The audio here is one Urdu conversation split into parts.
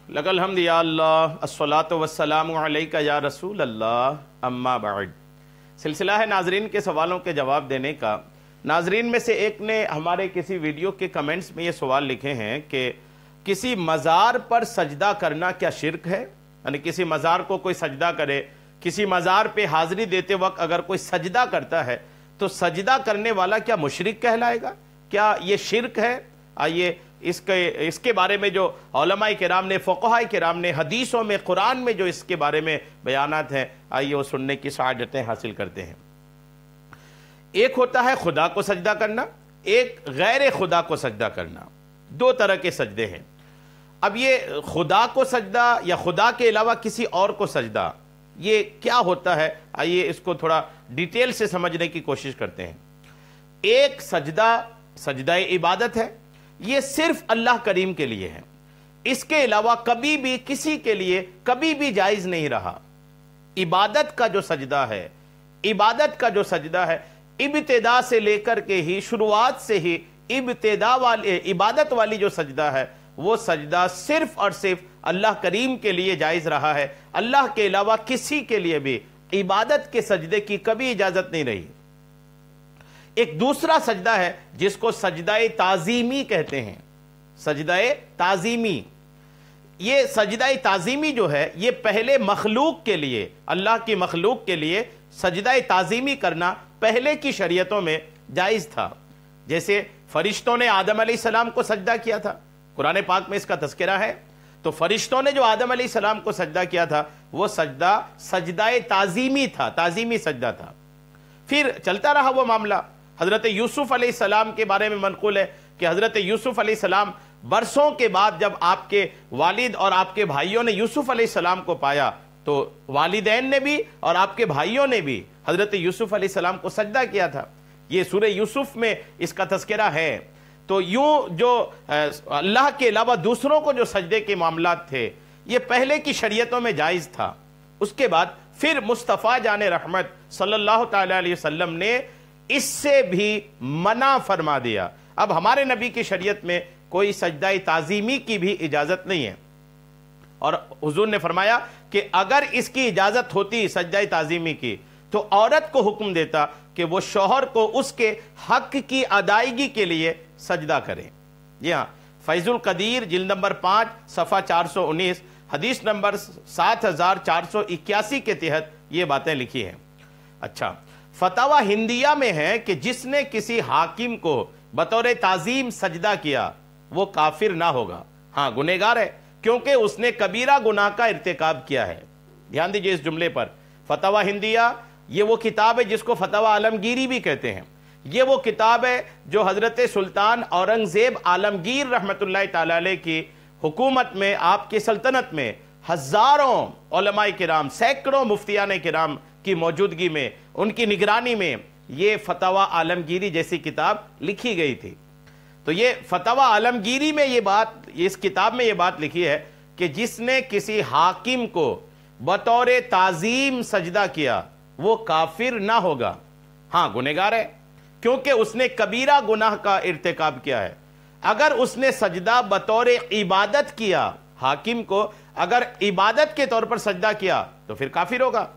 لک الحمد یا اللہ الصلاۃ والسلام علیک یا رسول اللہ اما بعد۔ سلسلہ ہے ناظرین کے سوالوں کے جواب دینے کا۔ ناظرین میں سے ایک نے ہمارے کسی ویڈیو کے کمنٹس میں یہ سوال لکھے ہیں کہ کسی مزار پر سجدہ کرنا کیا شرک ہے؟ یعنی کسی مزار کو کوئی سجدہ کرے، کسی مزار پہ حاضری دیتے وقت اگر کوئی سجدہ کرتا ہے تو سجدہ کرنے والا کیا مشرک کہلائے گا؟ کیا یہ شرک ہے؟ آئیے اس کے بارے میں جو علماء کرام نے، فقہاء کرام نے، حدیثوں میں، قرآن میں جو اس کے بارے میں بیانات ہیں، آئیے وہ سننے کی سعادتیں حاصل کرتے ہیں۔ ایک ہوتا ہے خدا کو سجدہ کرنا، ایک غیر خدا کو سجدہ کرنا، دو طرح کے سجدے ہیں۔ اب یہ خدا کو سجدہ یا خدا کے علاوہ کسی اور کو سجدہ، یہ کیا ہوتا ہے؟ آئیے اس کو تھوڑا ڈیٹیل سے سمجھنے کی کوشش کرتے ہیں۔ ایک سجدہ عبادت ہے، یہ صرف اللہ کریم کے لیے ہے، اس کے علاوہ کبھی بھی کسی کے لیے کبھی بھی جائز نہیں رہا۔ عبادت کا جو سجدہ ہے، ابتدا سے لے کر کے ہی، شروعات سے ہی عبادت والی جو سجدہ ہے، وہ سجدہ صرف اور صرف اللہ کریم کے لیے جائز رہا ہے۔ اللہ کے علاوہ کسی کے لیے بھی عبادت کے سجدے کی کبھی اجازت نہیں رہی۔ ایک دوسرا سجدہ ہے جس کو سجدہ تعظیمی کہتے ہیں، سجدہ تعظیمی۔ یہ سجدہ تعظیمی جو ہے، یہ پہلے مخلوق کے لیے، اللہ کی مخلوق کے لیے سجدہ تعظیمی کرنا پہلے کی شریعتوں میں جائز تھا۔ جیسے فرشتوں نے آدم علیہ السلام کو سجدہ کیا تھا، قرآن پاک میں اس کا تذکرہ ہے۔ تو فرشتوں نے جو آدم علیہ السلام کو سجدہ کیا تھا، وہ سجدہ تعظیمی تھا، تعظیمی سجدہ تھا۔ پھر چلتا رہا وہ معاملہ۔ حضرت یوسف علیہ السلام کے بارے میں منقول ہے کہ حضرت یوسف علیہ السلام برسوں کے بعد جب آپ کے والد اور آپ کے بھائیوں نے یوسف علیہ السلام کو پایا تو والدین نے بھی اور آپ کے بھائیوں نے بھی حضرت یوسف علیہ السلام کو سجدہ کیا تھا۔ یہ سورہ یوسف میں اس کا تذکرہ ہے۔ تو یوں جو اللہ کے علاوہ دوسروں کو جو سجدے کے معاملات تھے، یہ پہلے کی شریعتوں میں جائز تھا۔ اس کے بعد پھر مصطفیٰ جان رحمت صلی اللہ تعالی علیہ وسلم نے اس سے بھی منع فرما دیا۔ اب ہمارے نبی کی شریعت میں کوئی سجدہ تعظیمی کی بھی اجازت نہیں ہے، اور حضور نے فرمایا کہ اگر اس کی اجازت ہوتی سجدہ تعظیمی کی تو عورت کو حکم دیتا کہ وہ شوہر کو اس کے حق کی ادائیگی کے لیے سجدہ کرے۔ جی ہاں، فیض القدیر جلد نمبر 5 صفحہ 419 حدیث نمبر 7481 کے تحت یہ باتیں لکھی ہیں۔ اچھا، فتاوی ہندیہ میں ہے کہ جس نے کسی حاکم کو بطور تعظیم سجدہ کیا وہ کافر نہ ہوگا، ہاں گنہگار ہے، کیونکہ اس نے کبیرہ گناہ کا ارتکاب کیا ہے۔ دھیان دیجئے اس جملے پر۔ فتاوی ہندیہ یہ وہ کتاب ہے جس کو فتاوی عالمگیری بھی کہتے ہیں۔ یہ وہ کتاب ہے جو حضرت سلطان اورنگزیب عالمگیر رحمت اللہ تعالی علیہ کی حکومت میں، آپ کی سلطنت میں ہزاروں علماء کرام، سینکڑوں مفتیان کرام کی موجودگی میں، ان کی نگرانی میں یہ فتاوی عالمگیری جیسی کتاب لکھی گئی تھی۔ تو یہ فتاوی عالمگیری میں یہ بات، اس کتاب میں یہ بات لکھی ہے کہ جس نے کسی حاکم کو بطور تعظیم سجدہ کیا وہ کافر نہ ہوگا، ہاں گنہگار ہے، کیونکہ اس نے کبیرہ گناہ کا ارتکاب کیا ہے۔ اگر اس نے سجدہ بطور عبادت کیا، حاکم کو اگر عبادت کے طور پر سجدہ کیا تو پھر کافر ہوگا،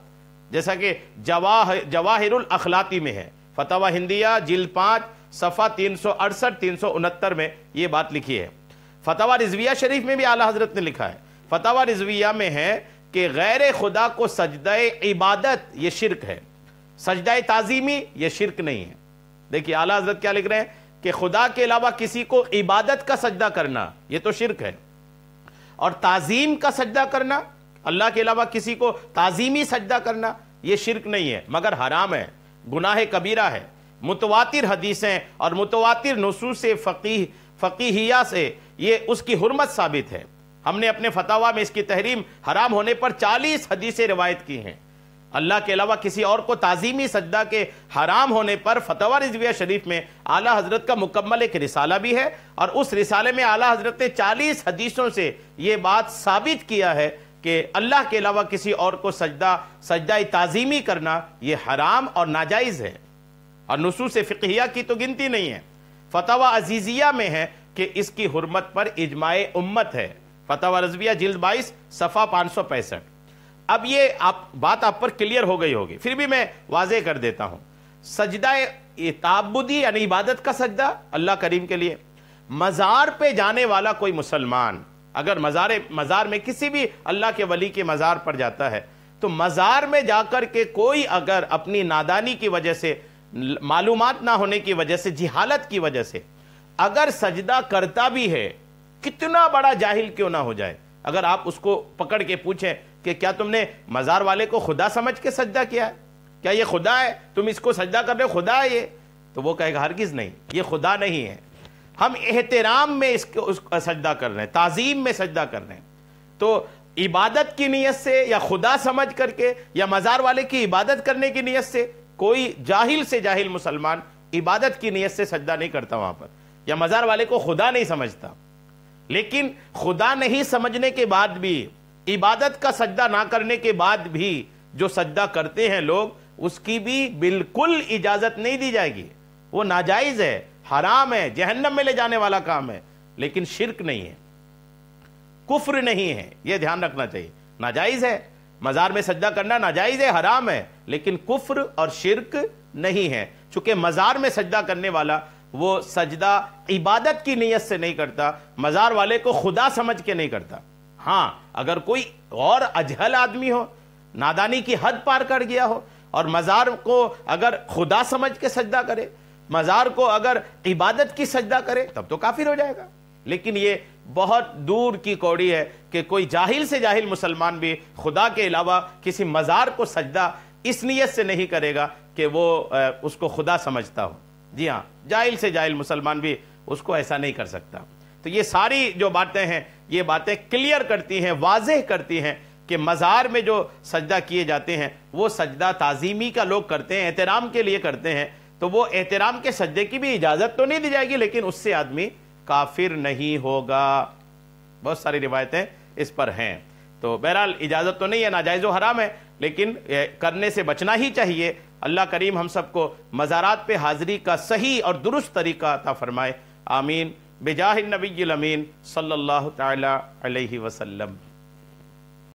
جیسا کہ جواہر الاخلاقی میں ہے۔ فتاوی ہندیہ جلد 5 صفحہ 368-369 میں یہ بات لکھی ہے۔ فتاوی رضویہ شریف میں بھی اعلیٰ حضرت نے لکھا ہے۔ فتاوی رضویہ میں ہے کہ غیر خدا کو سجدہ عبادت یہ شرک ہے، سجدہ تعظیمی یہ شرک نہیں ہے۔ دیکھیے اعلیٰ حضرت کیا لکھ رہے ہیں کہ خدا کے علاوہ کسی کو عبادت کا سجدہ کرنا یہ تو شرک ہے، اور تعظیم کا سجدہ کرنا، اللہ کے علاوہ کسی کو تعظیمی سجدہ کرنا یہ شرک نہیں ہے مگر حرام ہے، گناہ کبیرہ ہے۔ متواتر حدیثیں اور متواتر نصوص فقیہیہ سے یہ اس کی حرمت ثابت ہے۔ ہم نے اپنے فتاوی میں اس کی تحریم حرام ہونے پر 40 حدیثیں روایت کی ہیں۔ اللہ کے علاوہ کسی اور کو تعظیمی سجدہ کے حرام ہونے پر فتاوی رضویہ شریف میں اعلیٰ حضرت کا مکمل ایک رسالہ بھی ہے، اور اس رسالے میں اعلیٰ حضرت نے 40 حدیثوں سے یہ بات ثابت کیا ہے کہ اللہ کے علاوہ کسی اور کو سجدہ تعظیمی کرنا یہ حرام اور ناجائز ہے، اور نصوص فقہیہ کی تو گنتی نہیں ہے۔ فتاوی عزیزیہ میں ہے کہ اس کی حرمت پر اجماع امت ہے، فتاوی رضویہ جلد 22 صفحہ 565۔ اب یہ بات آپ پر کلیئر ہو گئی ہوگی، پھر بھی میں واضح کر دیتا ہوں۔ سجدہ تعبدی یعنی عبادت کا سجدہ اللہ کریم کے لیے، مزار پہ جانے والا کوئی مسلمان اگر مزار میں کسی بھی اللہ کے ولی کے مزار پر جاتا ہے تو مزار میں جا کر کے کوئی اگر اپنی نادانی کی وجہ سے، معلومات نہ ہونے کی وجہ سے، جہالت کی وجہ سے اگر سجدہ کرتا بھی ہے، کتنا بڑا جاہل کیوں نہ ہو جائے، اگر آپ اس کو پکڑ کے پوچھیں کہ کیا تم نے مزار والے کو خدا سمجھ کے سجدہ کیا ہے، کیا یہ خدا ہے، تم اس کو سجدہ کر رہے ہو، خدا ہے یہ، تو وہ کہے گا ہرگز نہیں، یہ خدا نہیں ہے، ہم احترام میں اس کو سجدہ کر رہے ہیں، تعظیم میں سجدہ کر رہے ہیں۔ تو عبادت کی نیت سے یا خدا سمجھ کر کے یا مزار والے کی عبادت کرنے کی نیت سے کوئی جاہل سے جاہل مسلمان عبادت کی نیت سے سجدہ نہیں کرتا وہاں پر، یا مزار والے کو خدا نہیں سمجھتا۔ لیکن خدا نہیں سمجھنے کے بعد بھی، عبادت کا سجدہ نہ کرنے کے بعد بھی جو سجدہ کرتے ہیں لوگ، اس کی بھی بالکل اجازت نہیں دی جائے گی، وہ ناجائز ہے، حرام ہے، جہنم میں لے جانے والا کام ہے، لیکن شرک نہیں ہے، کفر نہیں ہے، یہ دھیان رکھنا چاہیے۔ ناجائز ہے، مزار میں سجدہ کرنا ناجائز ہے، حرام ہے، لیکن کفر اور شرک نہیں ہے، چونکہ مزار میں سجدہ کرنے والا وہ سجدہ عبادت کی نیت سے نہیں کرتا، مزار والے کو خدا سمجھ کے نہیں کرتا۔ ہاں اگر کوئی اور اجہل آدمی ہو، نادانی کی حد پار کر گیا ہو، اور مزار کو اگر خدا سمجھ کے سجدہ کرے، مزار کو اگر عبادت کی سجدہ کرے، تب تو کافر ہو جائے گا۔ لیکن یہ بہت دور کی کوڑی ہے کہ کوئی جاہل سے جاہل مسلمان بھی خدا کے علاوہ کسی مزار کو سجدہ اس نیت سے نہیں کرے گا کہ وہ اس کو خدا سمجھتا ہو۔ جی ہاں، جاہل سے جاہل مسلمان بھی اس کو ایسا نہیں کر سکتا۔ تو یہ ساری جو باتیں ہیں، یہ باتیں کلیئر کرتی ہیں، واضح کرتی ہیں کہ مزار میں جو سجدہ کیے جاتے ہیں وہ سجدہ تعظیمی کا لوگ کرتے ہیں، احترام کے لیے کرتے ہیں، تو وہ احترام کے سجدے کی بھی اجازت تو نہیں دی جائے گی، لیکن اس سے آدمی کافر نہیں ہوگا۔ بہت ساری روایتیں اس پر ہیں، تو بہرحال اجازت تو نہیں ہے، ناجائز و حرام ہے، لیکن کرنے سے بچنا ہی چاہیے۔ اللہ کریم ہم سب کو مزارات پہ حاضری کا صحیح اور درست طریقہ عطا فرمائے، آمین، بجاہ النبی الامین صلی اللہ تعالی علیہ وسلم۔